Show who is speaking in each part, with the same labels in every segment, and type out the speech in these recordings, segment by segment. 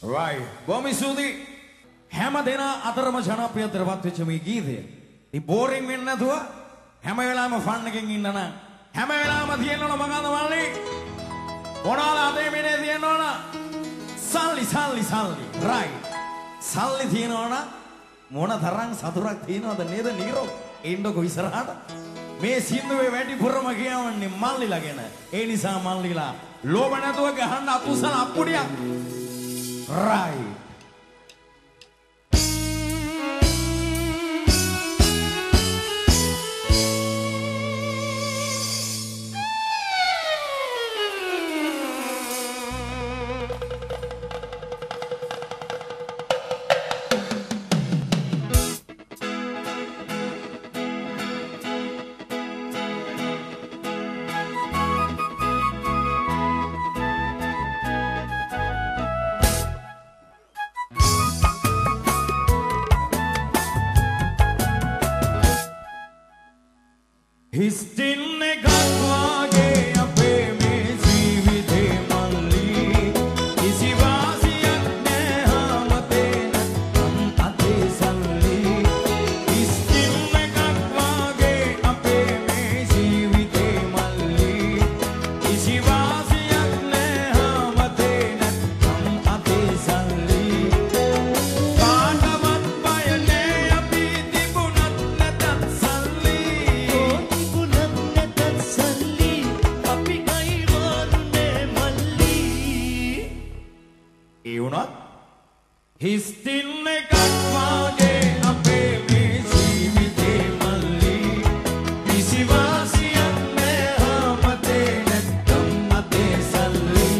Speaker 1: Right. බොහොම ස්තුතියි. හැම දෙනා අතරම ජනප්‍රියත්වයට වෙච්ච මේ ගීතය. ඉතින් බෝරින් වෙන්නේ නැතුව හැම වෙලාවෙම ෆන් එකකින් ඉන්න නම් හැම වෙලාවෙම තියෙන්න ඕන මොකද්ද මල්ලි? මොනවාද අතේ මෙනේ තියෙන්න ඕන? සල්ලි. Right. සල්ලි තියෙනවනම් මොන තරම් සතුටක් තියෙනවද නේද නිරෝ? එන්නකො ඉස්සරහට. මේ සින්දුවේ වැඩිපුරම කියවන්නේ මල්ලිලා ගැන. ඒ නිසා මල්ලිලා ලෝභ නැතුව ගහන්න අපුසල අප්පුඩියක්. Right. Histin ekak wage ape me jeevithe malli kisi wasiyak naha mate nam ate salli Histin ekak wage ape me jeevithe malli kisi wasiyak naha mate nam ate salli Kaataවත් බය නෑ අපි තිබුණත් නැතත් salli Histin ekak wage ape me jeevithe malli kisi wasiyak naha mate නැත්තම් අතේ සල්ලි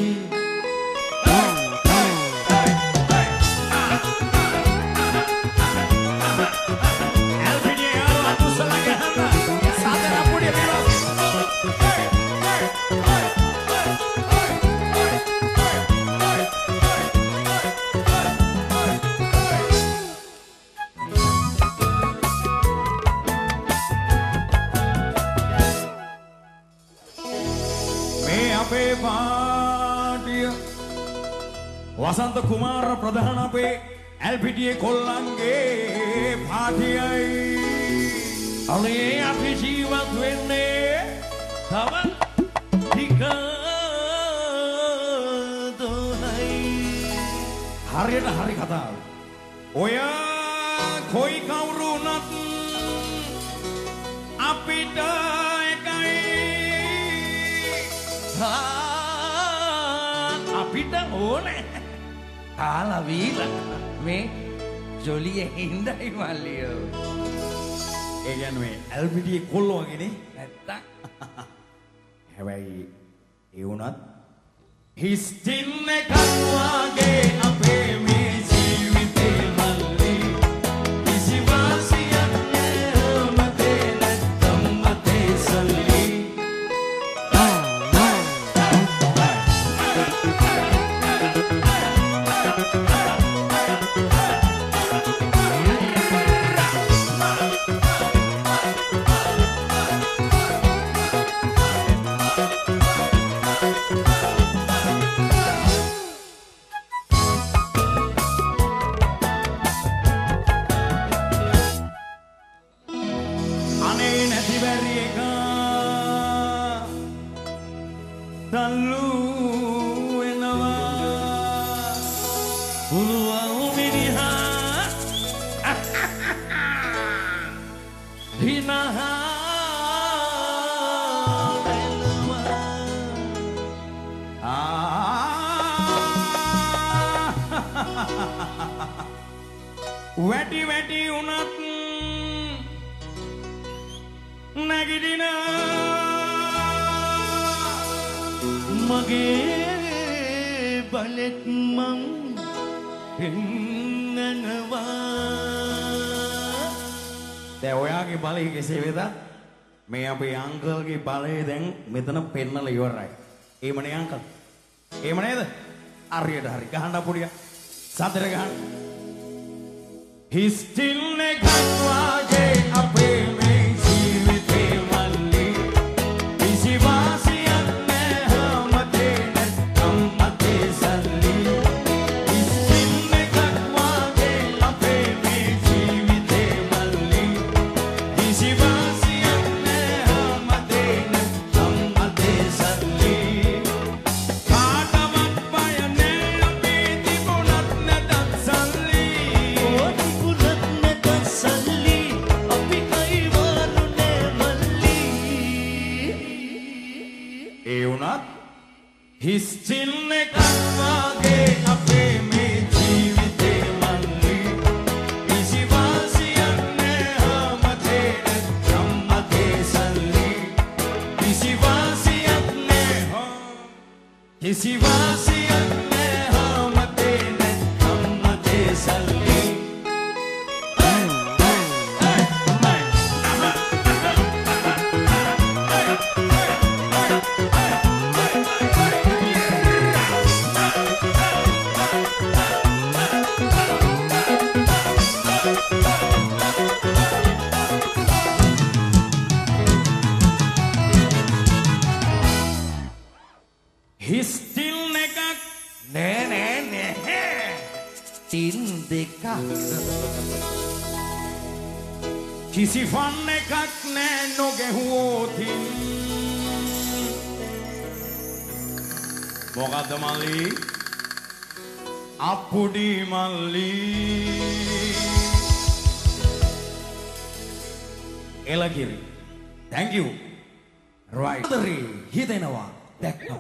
Speaker 1: අපේ පාටිය වසන්ත කුමාර ප්‍රධාන අපේ ඇල්පිටියේ කොල්ලන්ගේ පාටියයි අනේ අපි ජීවත් වෙන්නේ තව ටික දොනයි හරියට හරි කතාව ඔය කොයි කවුරු උනත් අපිට අපිට ඕනේ කාලා වීලා මේ ජොලියේ හින්දායි මල්ලියෝ ඒ කියන්නේ ඇල්පිටියේ කොල්ලෝ වගේනේ නැත්තම් හැබැයි ඒ වුණත් හිස්ටින් එකක් වගේ අපේ මේ ජීවිතේ මල්ලි කිසි වාසියක් නෑ මතේ නැත්තම් අතේ සල්ලි වැටි උනත් නැගිටින මගේ බලෙත් මං පෙන්නනවා දැන් ඔයාගේ බලය කෙසේ වෙතත් මේ අපේ අංකල්ගේ බලය දැන් මෙතන පෙන්නලා ඉවරයි එහෙමනේ අංකල් එහෙම නේද හරියට හරි ගහන්න පොඩිය සතර ගහන්න Histin ekak wage ape me jeevithe malli kisi wasiyak naha mate නැත්තම් අතේ සල්ලි Histin හිස්චිල්න එකක් වගේ අපේ මේ ජීවිතේ මල්ලි කිසිවාසියක් නෑ හැමතේට සම්මතේ සල්ලි කිසිවාසියක් නෑ කිසිවාසියක් නෑ හැමතේට සම්මතේ සල්ලි Histil nekak ne tin dekak kisi fan nekak ne nogehuotin මොකද්ද මල්ලි අප්පුඩි මල්ලි එලගිරි thank you right හිතෙනවා දැක්කා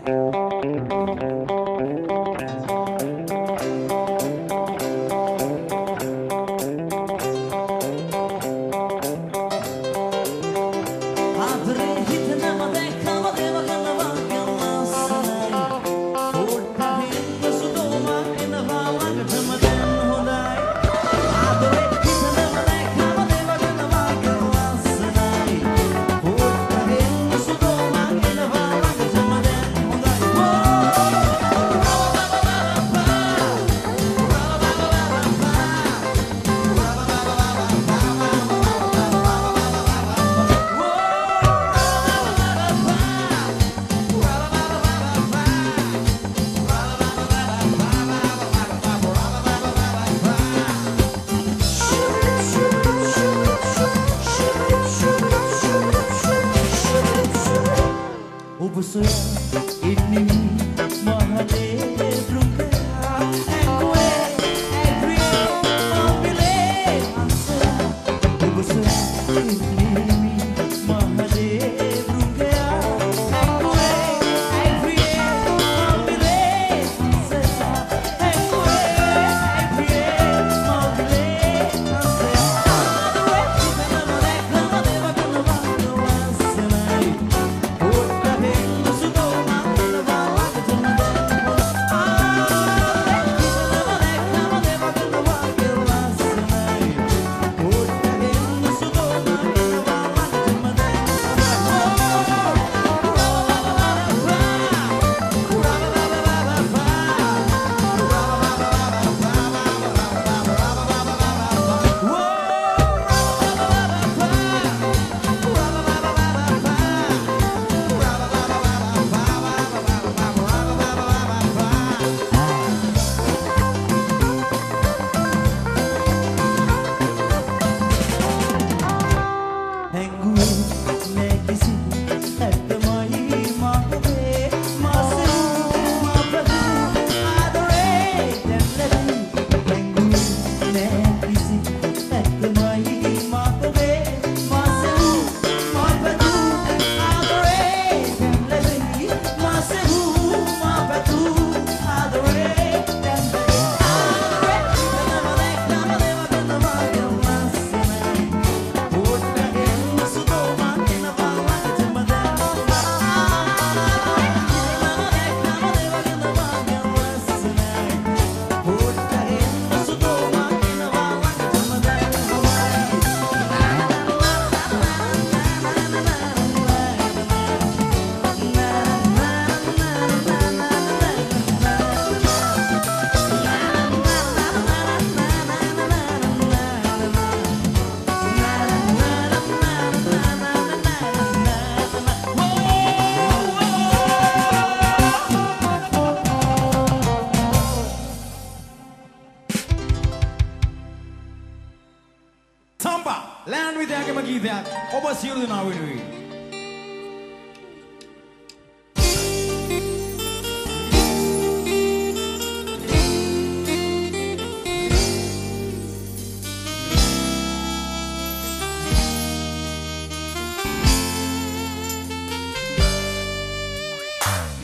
Speaker 1: ලෑන් විදයාගේම ගීතයක් ඔබ සියලු දෙනා වෙනුවෙන්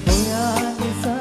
Speaker 2: Oya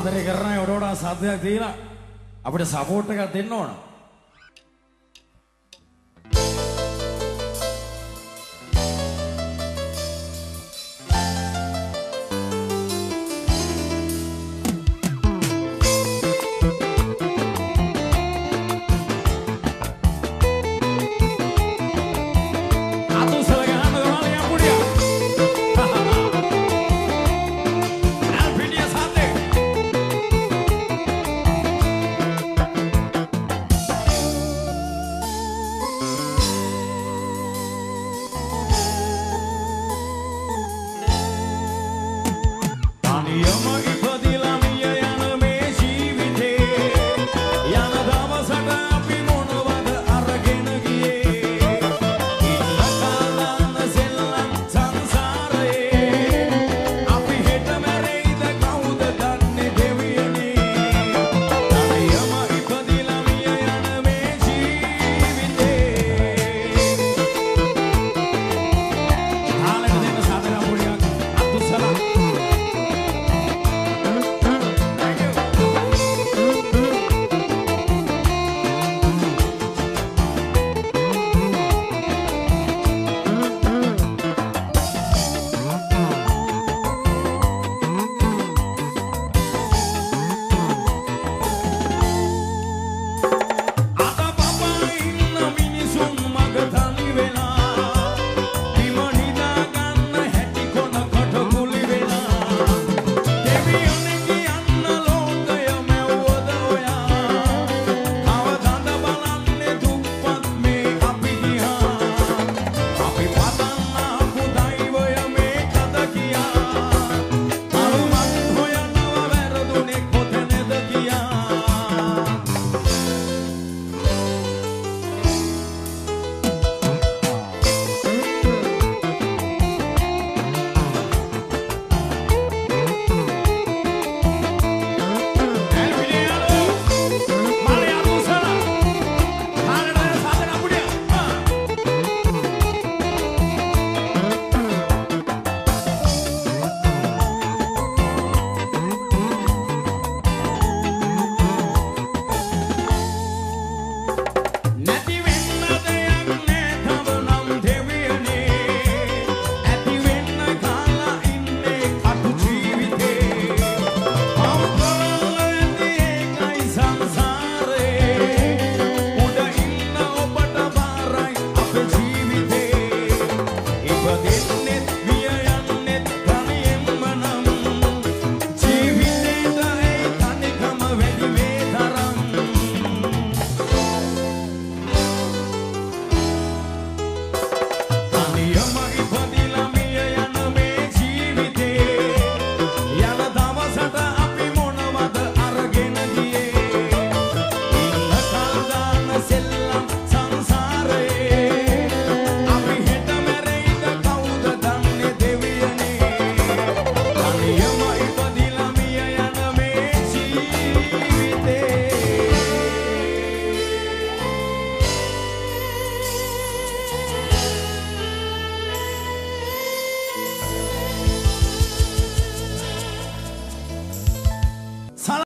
Speaker 1: ආදරය කරන අය වඩා සාධ්‍යයක් දීලා අපිට සපෝට් එකක් දෙන්න ඕන.